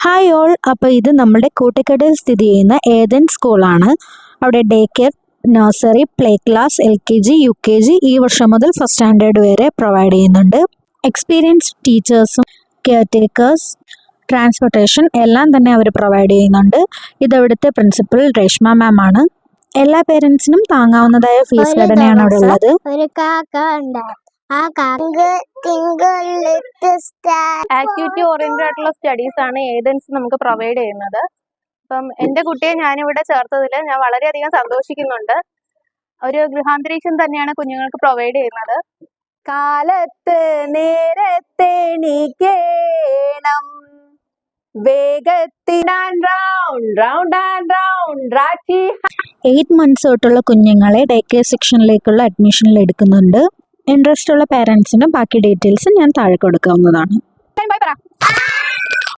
Hi all, അപ്പോൾ ഇത് നമ്മുടെ കൂട്ടക്കടയിൽ സ്ഥിതി ചെയ്യുന്ന ഏതൻ സ്കൂളാണ്. അവിടെ day care, nursery, play class, LKG, UKG ഈ വർഷം മുതൽ ഫസ്റ്റ് സ്റ്റാൻഡേർഡ് വരെ പ്രൊവൈഡ് ചെയ്യുന്നുണ്ട്. എക്സ്പീരിയൻസ്ഡ് ടീച്ചേഴ്സും കെയർ ടേക്കേഴ്സ്, ട്രാൻസ്പോർട്ടേഷൻ എല്ലാം തന്നെ അവർ പ്രൊവൈഡ് ചെയ്യുന്നുണ്ട്. ഇതവിടുത്തെ പ്രിൻസിപ്പൽ രേഷ്മ മാം ആണ്. എല്ലാ പേരൻസിനും താങ്ങാവുന്നതായ ഫീസ് ഘടനയാണ് അവിടെ ഉള്ളത്. ഒരു കാക്ക ഉണ്ട്. ആ ആക്ടിവിറ്റി ഓറിയന്റഡ് ആയിട്ടുള്ള സ്റ്റഡീസ് ആണ് ഏതൻസ് നമുക്ക് പ്രൊവൈഡ് ചെയ്യുന്നത്. അപ്പം എൻ്റെ കുട്ടിയെ ഞാനിവിടെ ചേർത്തതിൽ ഞാൻ വളരെയധികം സന്തോഷിക്കുന്നുണ്ട്. ഒരു ഗൃഹാന്തരീക്ഷം തന്നെയാണ് കുഞ്ഞുങ്ങൾക്ക് പ്രൊവൈഡ് ചെയ്യുന്നത്. കാലത്ത് നേരത്തെ എണീക്കണം, വേഗത്തിൽ 8 months തൊട്ടുള്ള കുഞ്ഞുങ്ങളെ ഡേ കെയർ സെക്ഷനിലേക്കുള്ള അഡ്മിഷനിൽ എടുക്കുന്നുണ്ട്. ഇൻട്രസ്റ്റ് ഉള്ള പേരൻസിന് ബാക്കി ഡീറ്റെയിൽസ് ഞാൻ താഴെ കൊടുക്കാവുന്നതാണ്. ബൈ പറ.